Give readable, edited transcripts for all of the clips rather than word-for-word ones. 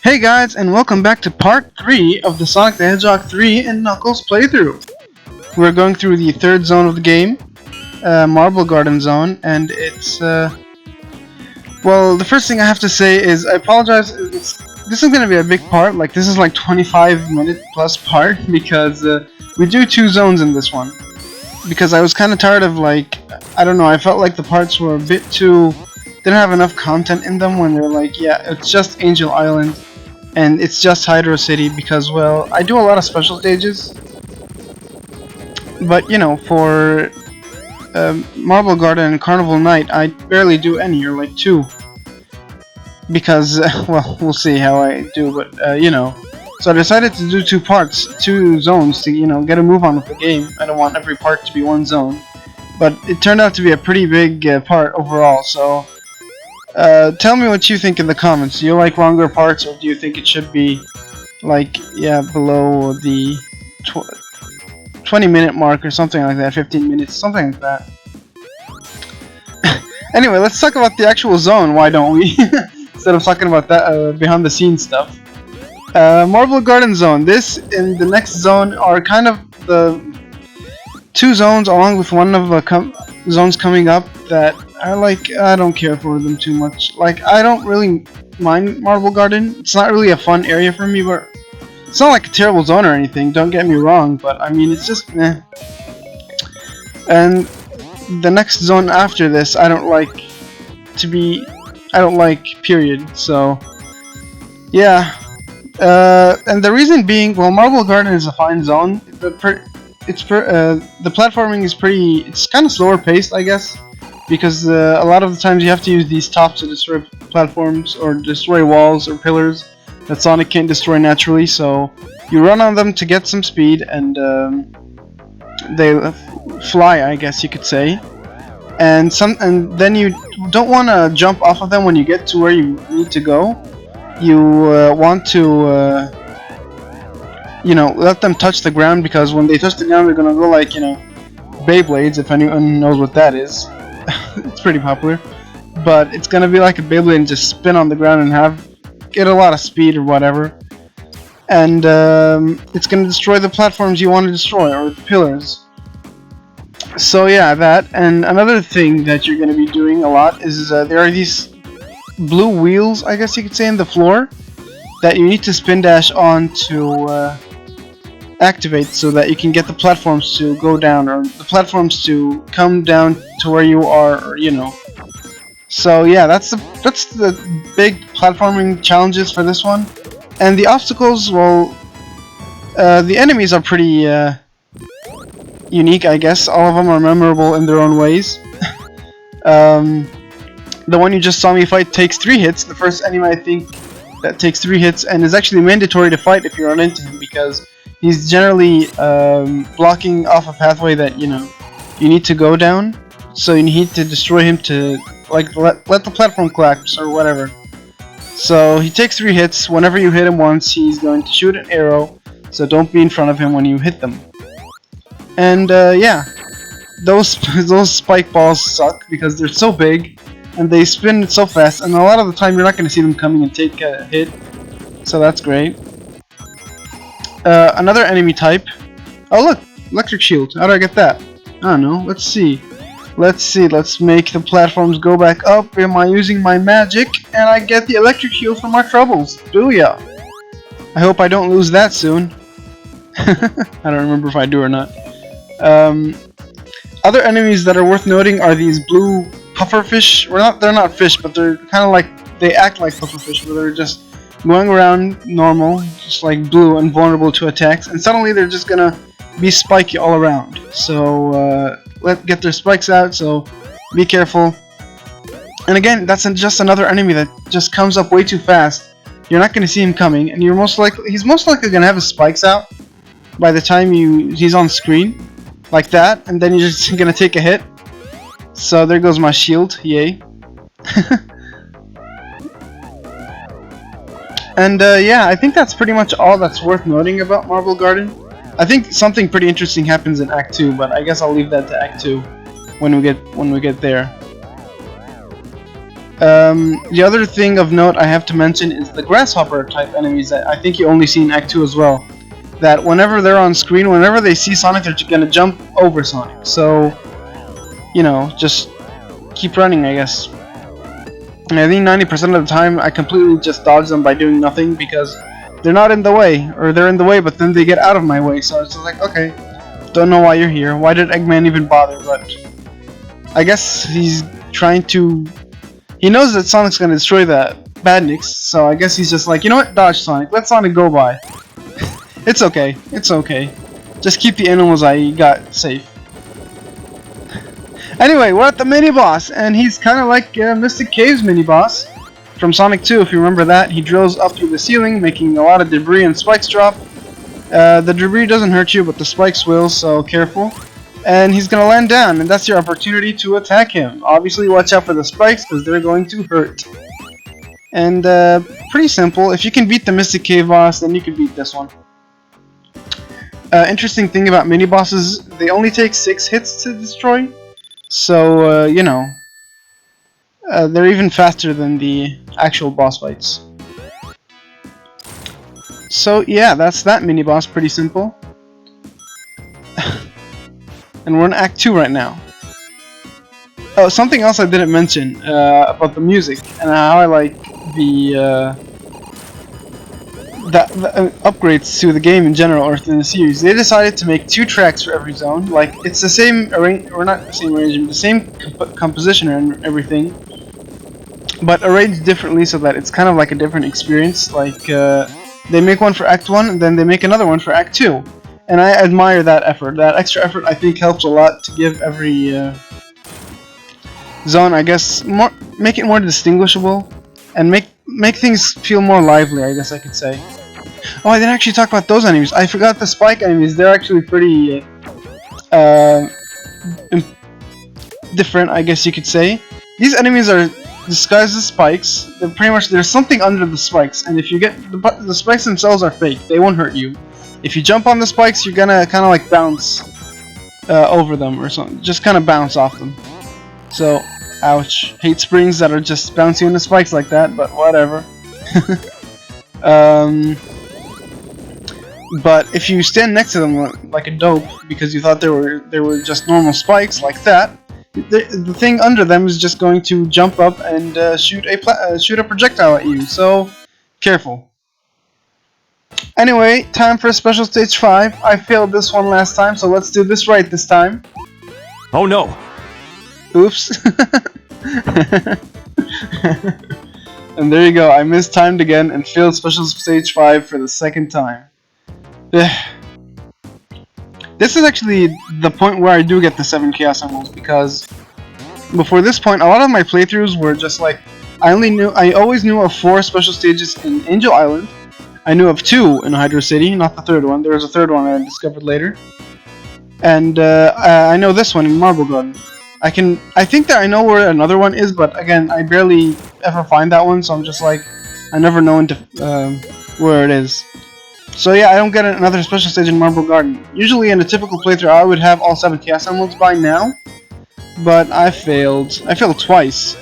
Hey guys, and welcome back to part 3 of the Sonic the Hedgehog 3 and Knuckles playthrough. We're going through the third zone of the game, Marble Garden Zone, and it's, well, the first thing I have to say is I apologize, this is going to be a big part, like this is like 25-minute plus part, because we do 2 zones in this one. Because I was kind of tired of, like, I don't know, I felt like the parts were a bit too, didn't have enough content in them when they're like, yeah, it's just Angel Island. And it's just Hydro City because, well, I do a lot of special stages. But, you know, for Marble Garden and Carnival Night, I barely do any, or like 2. Because, well, we'll see how I do, but, you know. So I decided to do 2 parts, 2 zones to, you know, get a move on with the game. I don't want every part to be one zone. But it turned out to be a pretty big part overall, so... tell me what you think in the comments. Do you like longer parts, or do you think it should be like, yeah, below the 20-minute mark or something like that, 15 minutes, something like that. Anyway, let's talk about the actual zone, why don't we? Instead of talking about that behind the scenes stuff. Marble Garden Zone. This and the next zone are kind of the 2 zones along with one of the zones coming up that I don't care for them too much. Like, I don't really mind Marble Garden. It's not really a fun area for me, but it's not like a terrible zone or anything, don't get me wrong, but I mean, it's just eh. And the next zone after this, I don't like, period, so yeah. And the reason being, well, Marble Garden is a fine zone. The platforming is it's kind of slower paced, I guess. Because a lot of the times you have to use these tops to destroy platforms or destroy walls or pillars that Sonic can't destroy naturally, so you run on them to get some speed, and they fly, I guess you could say. And then you don't want to jump off of them when you get to where you need to go. You want to you know, let them touch the ground, because when they touch the ground they're gonna go like, you know, Beyblades, if anyone knows what that is. It's pretty popular, but it's gonna be like a Beyblade and just spin on the ground and get a lot of speed or whatever, and it's gonna destroy the platforms you want to destroy, or the pillars. So yeah, that. And another thing that you're gonna be doing a lot is there are these blue wheels, I guess you could say, in the floor that you need to spin dash on to activate, so that you can get the platforms to go down, or the platforms to come down to where you are, or, you know. So yeah, that's the big platforming challenges for this one. And the obstacles, well, the enemies are pretty unique, I guess. All of them are memorable in their own ways. The one you just saw me fight takes 3 hits. The first enemy, I think, that takes 3 hits, and is actually mandatory to fight if you run into him, because he's generally blocking off a pathway that, you know, you need to go down. So you need to destroy him to, like, let the platform collapse or whatever. So he takes 3 hits. Whenever you hit him once, he's going to shoot an arrow. So don't be in front of him when you hit them. And yeah, those spike balls suck because they're so big and they spin so fast. And a lot of the time, you're not going to see them coming and take a hit. So that's great. Another enemy type. Oh look, electric shield. How do I get that? I don't know. Let's see. Let's make the platforms go back up. Am I using my magic? And I get the electric shield for my troubles. Booyah! I hope I don't lose that soon. I don't remember if I do or not. Other enemies that are worth noting are these blue pufferfish. They're not fish, but they're kind of like, they act like pufferfish, where they're just going around normal, just like blue and vulnerable to attacks, and suddenly they're just gonna be spiky all around. So get their spikes out, so be careful. And again, that's just another enemy that just comes up way too fast. You're not gonna see him coming, and he's most likely gonna have his spikes out by the time he's on screen, like that, and then you're just gonna take a hit. So there goes my shield, yay. And yeah, I think that's pretty much all that's worth noting about Marble Garden. I think something pretty interesting happens in Act 2, but I guess I'll leave that to Act 2 when we get there. The other thing of note I have to mention is the grasshopper type enemies that I think you only see in Act 2 as well. That whenever they're on screen, whenever they see Sonic, they're gonna jump over Sonic. So, you know, just keep running, I guess. And I think 90% of the time I completely just dodge them by doing nothing because they're not in the way, or they're in the way but then they get out of my way, so it's just like, okay, don't know why you're here, why did Eggman even bother, but I guess he's trying to... He knows that Sonic's gonna destroy the Badniks, so I guess he's just like, you know what, dodge Sonic, let Sonic go by. It's okay, it's okay. Just keep the animals I got safe. Anyway, we're at the mini-boss, and he's kind of like Mystic Cave's mini-boss from Sonic 2, if you remember that. He drills up through the ceiling, making a lot of debris and spikes drop. The debris doesn't hurt you, but the spikes will, so careful. And he's gonna land down, and that's your opportunity to attack him. Obviously, watch out for the spikes, because they're going to hurt. And, pretty simple. If you can beat the Mystic Cave boss, then you can beat this one. Interesting thing about mini-bosses, they only take 6 hits to destroy. So, you know, they're even faster than the actual boss fights. So, yeah, that's that mini-boss, pretty simple. And we're in Act 2 right now. Oh, something else I didn't mention about the music, and how I like the upgrades to the game in general, or in the series. They decided to make 2 tracks for every zone. Like, it's the same or not the same arrangement, the same composition and everything, but arranged differently so that it's kind of like a different experience. Like, they make one for Act 1, and then they make another one for Act 2. And I admire that effort. That extra effort, I think, helps a lot to give every zone, I guess, make it more distinguishable, and make things feel more lively, I guess I could say. Oh, I didn't actually talk about those enemies. I forgot the spike enemies. They're actually pretty different, I guess you could say. These enemies are disguised as spikes. They're pretty much, there's something under the spikes, and if you get the spikes themselves are fake. They won't hurt you. If you jump on the spikes, you're gonna kind of like bounce over them or something. Just kind of bounce off them. So, ouch. Hate springs that are just bouncing into spikes like that, but whatever. But if you stand next to them like a dope because you thought they were just normal spikes like that, the thing under them is just going to jump up and shoot a projectile at you. So careful. Anyway, time for Special Stage 5. I failed this one last time, so let's do this right this time. Oh no! Oops. And there you go, I mistimed again and failed Special Stage 5 for the second time. This is actually the point where I do get the 7 Chaos Emeralds, because before this point, a lot of my playthroughs were just like, I always knew of 4 special stages in Angel Island. I knew of 2 in Hydro City, not the 3rd one. There was a 3rd one I discovered later. And I know this one in Marble Garden. I think that I know where another one is, but again, I barely ever find that one, so I'm just like, I never know where it is. So yeah, I don't get another special stage in Marble Garden. Usually in a typical playthrough, I would have all 7 Chaos Emeralds by now, but I failed. I failed twice.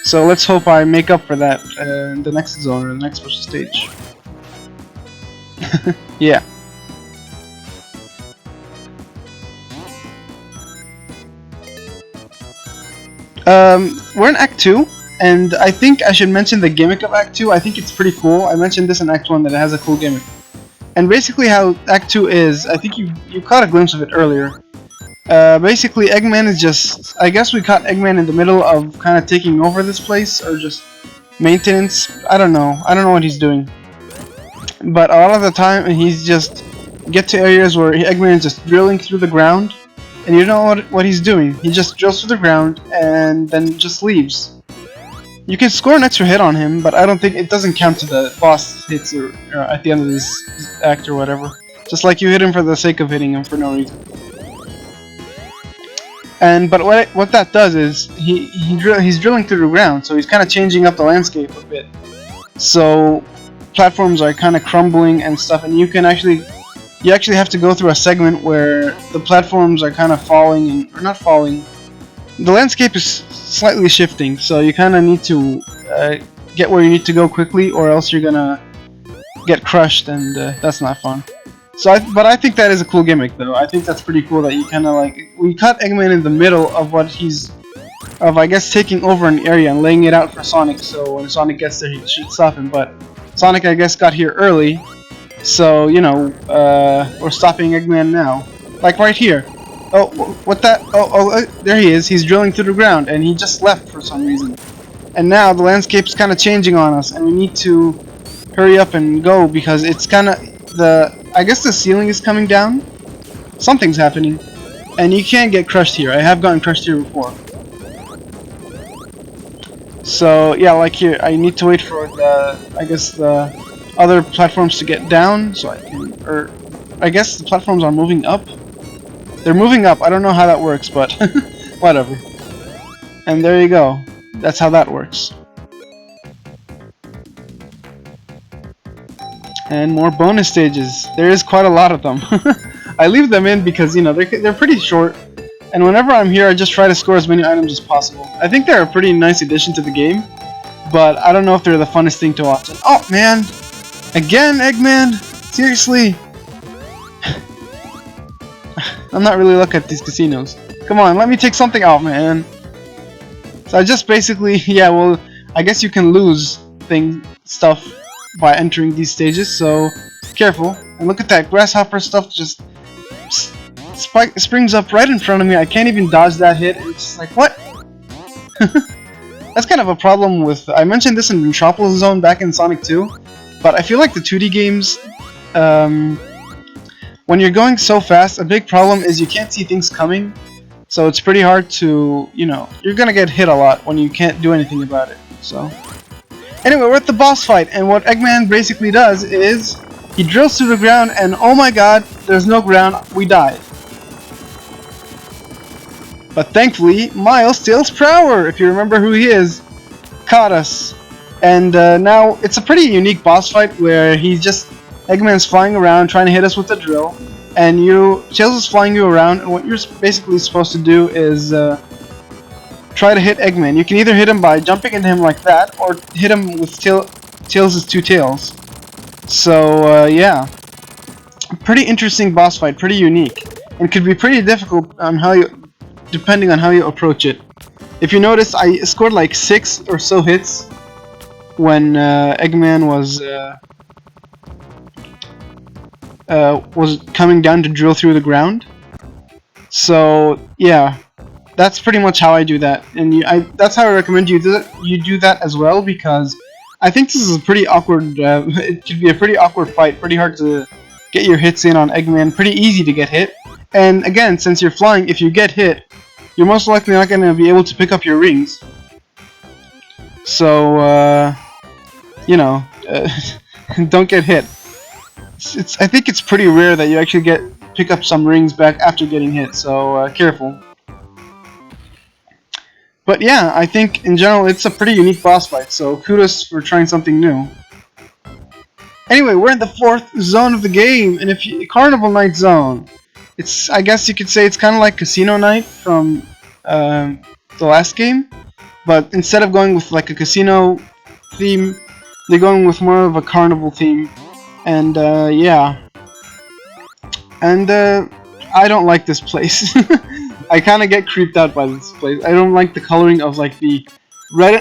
So let's hope I make up for that in the next zone or the next special stage. Yeah. We're in Act 2, and I think I should mention the gimmick of Act 2. I think it's pretty cool. I mentioned this in Act 1 that it has a cool gimmick. And basically how Act 2 is, I think you caught a glimpse of it earlier. Basically Eggman is just, I guess we caught Eggman in the middle of kind of taking over this place, or just maintenance. I don't know what he's doing. But a lot of the time he's just get to areas where Eggman is just drilling through the ground, and you don't know what he's doing. He just drills through the ground and then just leaves. You can score an extra hit on him, but I don't think it doesn't count to the boss hits or at the end of this act or whatever. Just like you hit him for the sake of hitting him for no reason. But what that does is he's drilling through the ground, so he's kind of changing up the landscape a bit. So platforms are kind of crumbling and stuff, and you actually have to go through a segment where the platforms are kind of falling, or not falling, the landscape is slightly shifting, so you kind of need to get where you need to go quickly, or else you're gonna get crushed, and that's not fun. So, but I think that is a cool gimmick, though. I think that's pretty cool that you kind of like we cut Eggman in the middle of what he's I guess taking over an area and laying it out for Sonic. So when Sonic gets there, he should stop him. But Sonic, I guess, got here early, so you know we're stopping Eggman now, like right here. Oh, what that? Oh, there he is. He's drilling through the ground, and he just left for some reason. And now the landscape's kind of changing on us, and we need to hurry up and go because it's kind of I guess the ceiling is coming down. Something's happening, and you can't get crushed here. I have gotten crushed here before. So yeah, like here, I need to wait for I guess the other platforms to get down, so I can, or I guess the platforms are moving up. They're moving up. I don't know how that works, but whatever. And there you go. That's how that works. And more bonus stages. There is quite a lot of them. I leave them in because, you know, they're pretty short. And whenever I'm here, I just try to score as many items as possible. I think they're a pretty nice addition to the game, but I don't know if they're the funnest thing to watch. And, oh, man! Again, Eggman! Seriously! I'm not really looking at these casinos. Come on, let me take something out, man! So I just basically, yeah, well, I guess you can lose stuff by entering these stages, so careful. And look at that, grasshopper stuff just springs up right in front of me. I can't even dodge that hit. It's just like, what? That's kind of a problem with... I mentioned this in Metropolis Zone back in Sonic 2, but I feel like the 2D games, when you're going so fast, a big problem is you can't see things coming, so it's pretty hard to, you know, you're gonna get hit a lot when you can't do anything about it, so... Anyway, we're at the boss fight, and what Eggman basically does is he drills through the ground, and oh my god, there's no ground, we died. But thankfully, Miles Tails Prower, if you remember who he is, caught us. And now it's a pretty unique boss fight where Eggman's flying around trying to hit us with the drill, and Tails is flying you around, and what you're basically supposed to do is try to hit Eggman. You can either hit him by jumping into him like that, or hit him with Tails' two tails. So, yeah. Pretty interesting boss fight, pretty unique. And could be pretty difficult on depending on how you approach it. If you notice, I scored like 6 or so hits when Eggman was coming down to drill through the ground. So, yeah. That's pretty much how I do that, and that's how I recommend you do that as well, because I think this is a pretty awkward, it could be a pretty awkward fight, pretty hard to get your hits in on Eggman, pretty easy to get hit, and again, since you're flying, if you get hit, you're most likely not going to be able to pick up your rings. So, you know, don't get hit. I think it's pretty rare that you actually pick up some rings back after getting hit, so careful. But yeah, I think in general it's a pretty unique boss fight, so kudos for trying something new. Anyway, we're in the 4th zone of the game, and Carnival Night Zone. I guess you could say it's kind of like Casino Night from the last game, but instead of going with like a casino theme, they're going with more of a carnival theme, and yeah. And I don't like this place. I kind of get creeped out by this place. I don't like the coloring of like the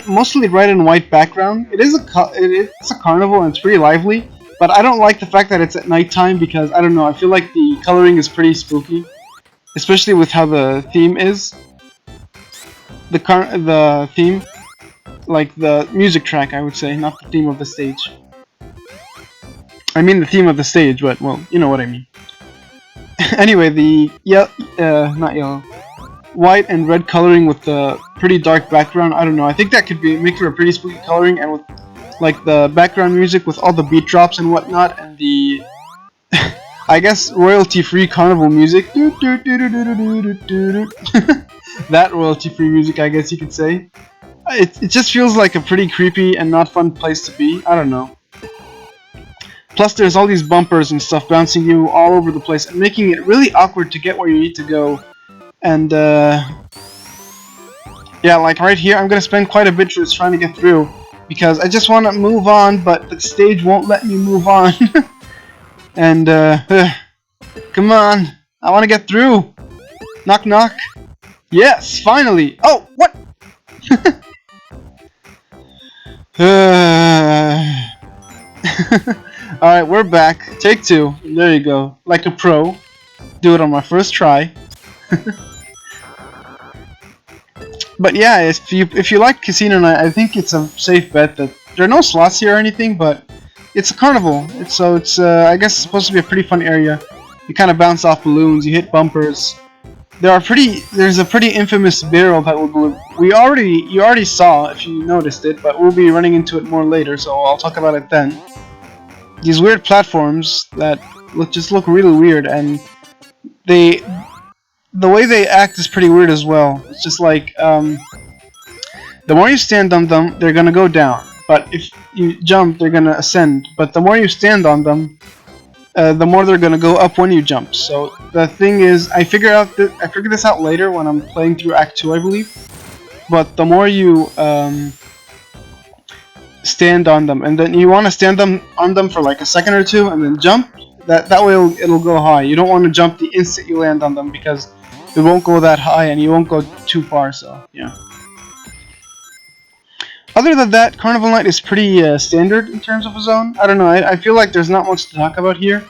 mostly red and white background. It's a carnival and it's pretty lively, but I don't like the fact that it's at nighttime because I don't know. I feel like the coloring is pretty spooky, especially with how the theme is. The theme, like the music track, I would say, not the theme of the stage. I mean the theme of the stage, but well, you know what I mean. Anyway, the white and red coloring with the pretty dark background, I don't know, I think that could make for a pretty spooky coloring, and with like the background music with all the beat drops and whatnot, and the I guess royalty-free carnival music. That royalty-free music, I guess you could say. It just feels like a pretty creepy and not fun place to be. I don't know. Plus there's all these bumpers and stuff bouncing you all over the place and making it really awkward to get where you need to go. And Yeah, like right here, I'm gonna spend quite a bit just trying to get through because I just want to move on, but the stage won't let me move on. And come on, I want to get through. Knock knock. Yes, finally. Oh, what? Alright, we're back. Take two. There you go. Like a pro. Do it on my first try. But yeah, if you like Casino Night, I think it's a safe bet that there are no slots here or anything, but it's a carnival. It's I guess it's supposed to be a pretty fun area. You kind of bounce off balloons, you hit bumpers. There's a pretty infamous barrel that you already saw if you noticed it, but we'll be running into it more later, so I'll talk about it then. These weird platforms that just look really weird, and the way they act is pretty weird as well. It's just like the more you stand on them, they're gonna go down, but if you jump, they're gonna ascend. But the more you stand on them, the more they're gonna go up when you jump. So the thing is, I figured this out later when I'm playing through Act 2, I believe. But the more you stand on them, and then you want to stand on them for like a second or two, and then jump. That way it'll go high. You don't want to jump the instant you land on them because it won't go that high and you won't go too far. So yeah. Other than that, Carnival Night is pretty standard in terms of a zone. I don't know, I feel like there's not much to talk about here.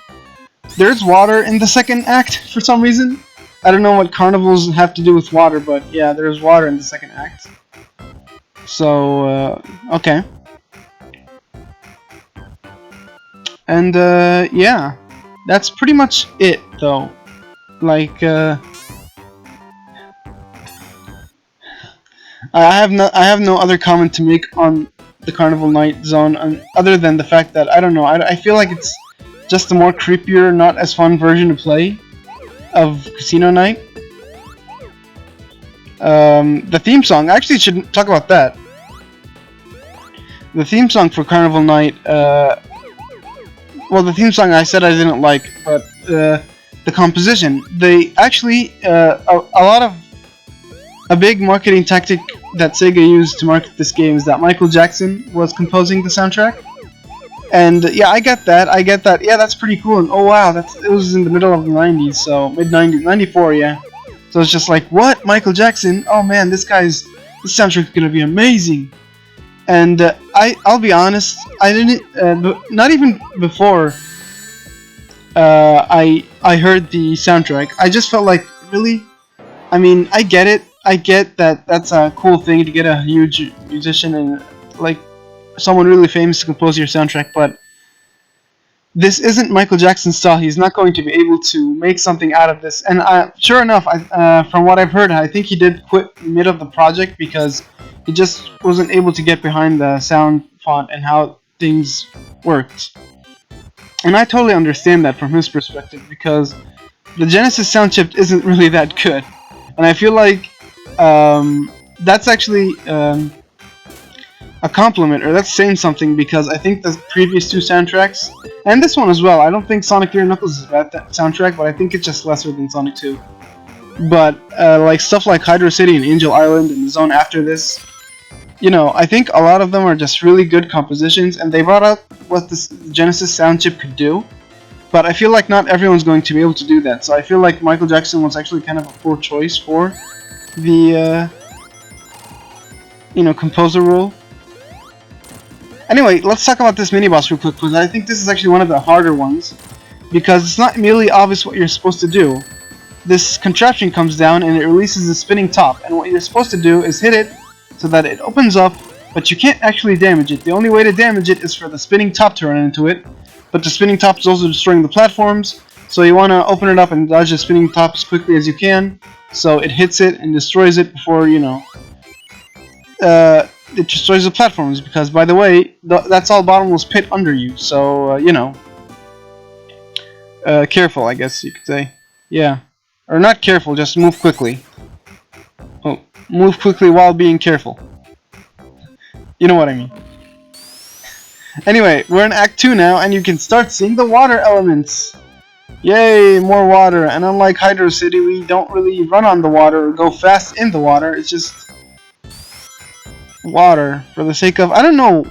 There's water in the second act for some reason. I don't know what carnivals have to do with water, but yeah, there's water in the second act. So, okay. And, yeah. That's pretty much it, though. Like, I have no other comment to make on the Carnival Night zone, other than the fact that I don't know. I feel like it's just a more creepier, not as fun version to play of Casino Night. The theme song. I actually should talk about that. The theme song for Carnival Night. Well, the theme song I said I didn't like, but the composition. They actually a big marketing tactic that Sega used to market this game is that Michael Jackson was composing the soundtrack. And yeah, I get that. Yeah, that's pretty cool. And oh wow, it was in the middle of the 90s, so mid 90s, 94, yeah. So it's just like, what? Michael Jackson? Oh man, this soundtrack is gonna be amazing. And I'll be honest, I didn't not even before I heard the soundtrack. I just felt like, really? I mean, I get it. I get that that's a cool thing to get a huge musician and like someone really famous to compose your soundtrack, but this isn't Michael Jackson's style. He's not going to be able to make something out of this. And sure enough, from what I've heard, I think he did quit mid of the project because he just wasn't able to get behind the sound font and how things worked. And I totally understand that from his perspective because the Genesis sound chip isn't really that good. And I feel like that's actually a compliment, or that's saying something, because I think the previous two soundtracks, and this one as well, I don't think Sonic 3 and Knuckles is a bad soundtrack, but I think it's just lesser than Sonic 2. But like stuff like Hydro City and Angel Island and the zone after this, you know, I think a lot of them are just really good compositions, and they brought out what the Genesis sound chip could do. But I feel like not everyone's going to be able to do that, so I feel like Michael Jackson was actually kind of a poor choice for the, composer role. Anyway, let's talk about this mini-boss real quick, because I think this is actually one of the harder ones, because it's not merely obvious what you're supposed to do. This contraption comes down and it releases a spinning top, and what you're supposed to do is hit it so that it opens up, but you can't actually damage it. The only way to damage it is for the spinning top to run into it, but the spinning top is also destroying the platforms, so you want to open it up and dodge the spinning top as quickly as you can, so it hits it and destroys it before, it destroys the platforms, because, by the way, that's all bottomless pit under you, so, careful, I guess you could say. Yeah. Or not careful, just move quickly. Oh, move quickly while being careful. You know what I mean. Anyway, we're in Act 2 now, and you can start seeing the water elements. Yay, more water, and unlike Hydro City, we don't really run on the water or go fast in the water, it's just water for the sake of, I don't know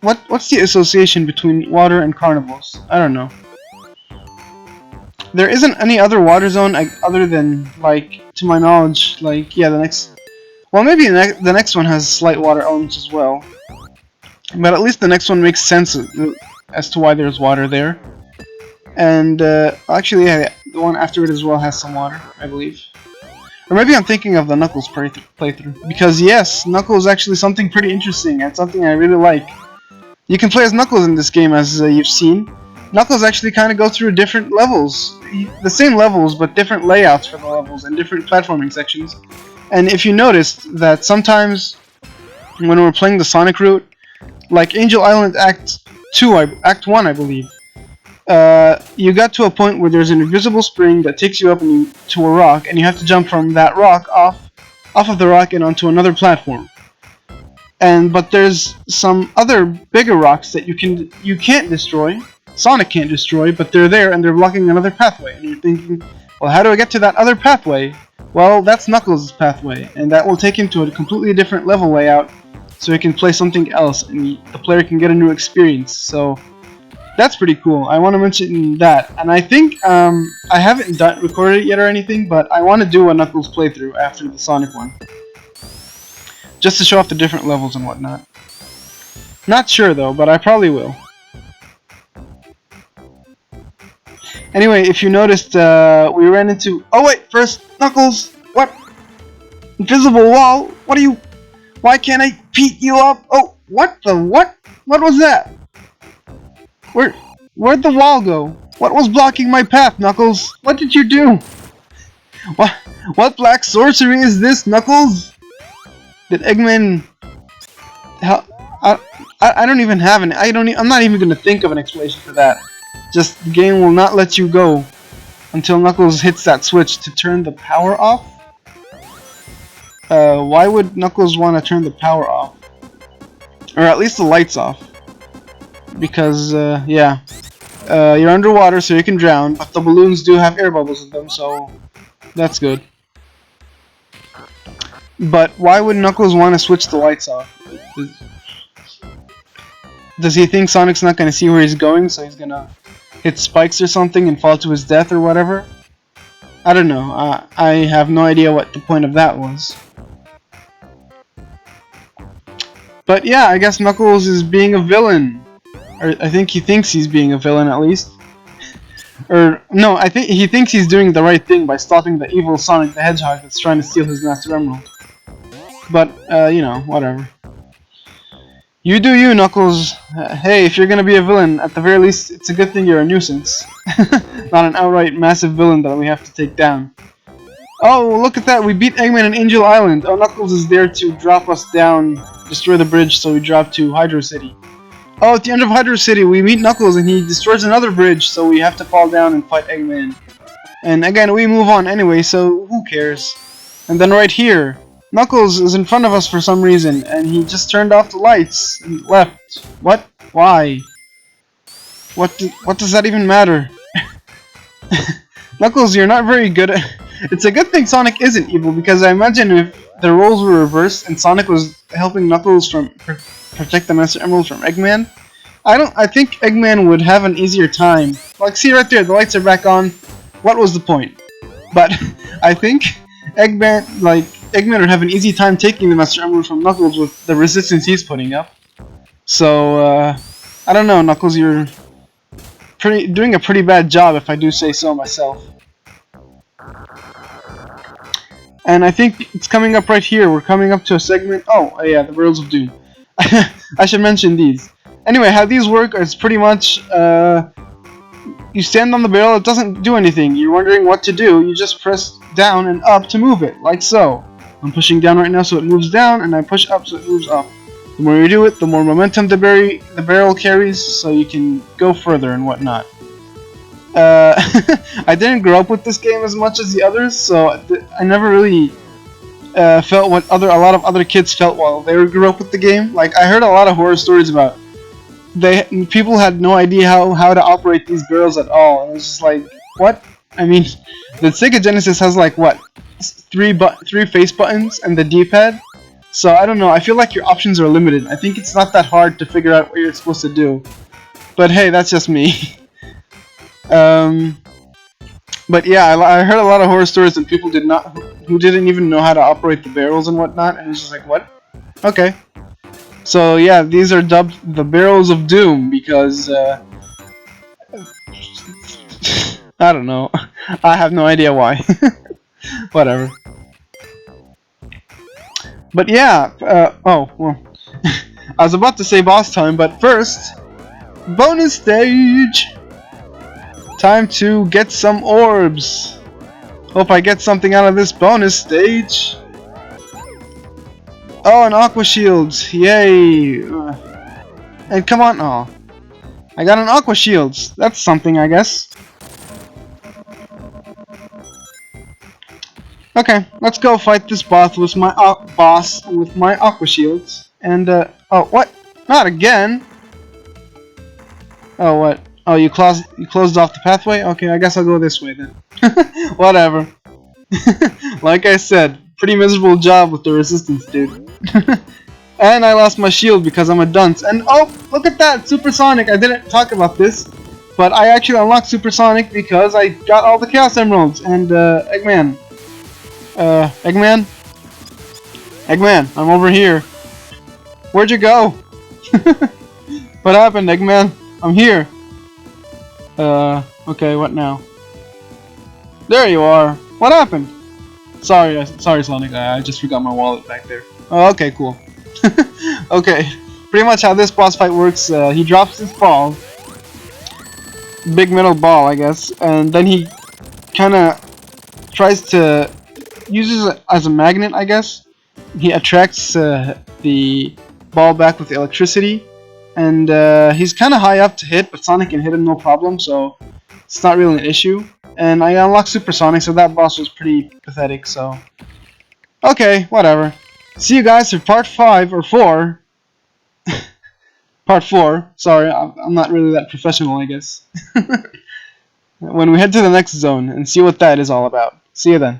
what's the association between water and carnivals? I don't know. There isn't any other water zone other than, like, to my knowledge, like, yeah, the next... Well, maybe the next one has slight water elements as well. But at least the next one makes sense as to why there's water there. And, actually, yeah, the one after it as well has some water, I believe. Or maybe I'm thinking of the Knuckles playthrough. Because, yes, Knuckles is actually something pretty interesting, and something I really like. You can play as Knuckles in this game, as you've seen. Knuckles actually kind of go through different levels. The same levels, but different layouts for the levels, and different platforming sections. And if you noticed that sometimes, when we're playing the Sonic route, like Angel Island Act 1, I believe, you got to a point where there's an invisible spring that takes you up to a rock, and you have to jump from that rock off of the rock and onto another platform. But there's some other bigger rocks that you can't destroy. Sonic can't destroy, but they're there and they're blocking another pathway. And you're thinking, well, how do I get to that other pathway? Well, that's Knuckles' pathway, and that will take him to a completely different level layout, so he can play something else, and the player can get a new experience. So that's pretty cool. I want to mention that, and I think I haven't recorded it yet or anything, but I want to do a Knuckles playthrough after the Sonic one, just to show off the different levels and whatnot. Not sure though, but I probably will. Anyway, if you noticed, we ran into... Oh wait, first, Knuckles! What? Invisible wall? What are you... Why can't I beat you up? Oh, what the... What? What was that? Where'd the wall go? What was blocking my path, Knuckles? What did you do? What black sorcery is this, Knuckles? Did Eggman... I don't even have an... I'm not even gonna think of an explanation for that. Just, the game will not let you go until Knuckles hits that switch to turn the power off. Why would Knuckles want to turn the power off? Or at least the lights off. Because, yeah. You're underwater so you can drown, but the balloons do have air bubbles in them, so that's good. But why would Knuckles want to switch the lights off? Does he think Sonic's not going to see where he's going, so he's going to hit spikes or something and fall to his death or whatever? I don't know. I have no idea what the point of that was. But yeah, I guess Knuckles is being a villain. Or I think he thinks he's being a villain at least. Or, no, I think he thinks he's doing the right thing by stopping the evil Sonic the Hedgehog that's trying to steal his Master Emerald. But, you know, whatever. You do you, Knuckles. Hey, if you're gonna be a villain, at the very least, it's a good thing you're a nuisance. Not an outright massive villain that we have to take down. Oh, look at that, we beat Eggman in Angel Island. Oh, Knuckles is there to drop us down, destroy the bridge, so we drop to Hydro City. Oh, at the end of Hydro City, we meet Knuckles and he destroys another bridge, so we have to fall down and fight Eggman. And again, we move on anyway, so who cares? And then right here, Knuckles is in front of us for some reason, and he just turned off the lights and left. What? Why? What does that even matter? Knuckles, you're not very good at... It's a good thing Sonic isn't evil, because I imagine if the roles were reversed and Sonic was helping Knuckles from protect the Master Emerald from Eggman, I think Eggman would have an easier time. Like, see right there, the lights are back on. What was the point? But I think Eggman would have an easy time taking the Master Emerald from Knuckles with the resistance he's putting up. So, I don't know, Knuckles, you're doing a pretty bad job, if I do say so myself. And I think it's coming up right here. We're coming up to a segment. Oh, yeah, the Barrels of Doom. I should mention these. Anyway, how these work is pretty much, you stand on the barrel, it doesn't do anything. You're wondering what to do, you just press down and up to move it, like so. I'm pushing down right now so it moves down, and I push up so it moves up. The more you do it, the more momentum the barrel carries, so you can go further and whatnot. I didn't grow up with this game as much as the others, so I never really felt what a lot of other kids felt while they grew up with the game. Like, I heard a lot of horror stories about people had no idea how to operate these barrels at all. And it was just like, what? I mean, the Sega Genesis has like what, three face buttons and the D-pad, So I don't know, I feel like your options are limited. I think it's not that hard to figure out what you're supposed to do. But hey, that's just me. But yeah, I heard a lot of horror stories and people who didn't even know how to operate the barrels and whatnot, and it's just like, what? Okay. So yeah, these are dubbed the barrels of doom because I don't know. I have no idea why. Whatever. But yeah, oh well. I was about to say boss time, but first, bonus stage. Time to get some orbs. Hope I get something out of this bonus stage. Oh, an aqua shield! Yay! And come on, oh, I got an aqua shield. That's something, I guess. Okay, let's go fight this boss with my aqua shields. And oh, what? Not again! Oh, what? Oh, you closed off the pathway? Okay, I guess I'll go this way then. Whatever. Like I said, pretty miserable job with the resistance, dude. And I lost my shield because I'm a dunce. And oh, look at that! Supersonic! I didn't talk about this, but I actually unlocked Supersonic because I got all the Chaos Emeralds. And Eggman. Eggman? Eggman, I'm over here. Where'd you go? What happened, Eggman? I'm here. Okay, what now? There you are. What happened? Sorry, Sonic. I just forgot my wallet back there. Oh, okay, cool. Okay, pretty much how this boss fight works. He drops his ball, big metal ball, I guess, and then he kind of tries to uses it as a magnet, I guess. He attracts the ball back with electricity, and he's kind of high up to hit, but Sonic can hit him no problem, so it's not really an issue. And I unlocked Supersonic, so that boss was pretty pathetic, so... Okay, whatever. See you guys for part 5, or 4. Part 4. Sorry, I'm not really that professional, I guess. When we head to the next zone, and see what that is all about. See you then.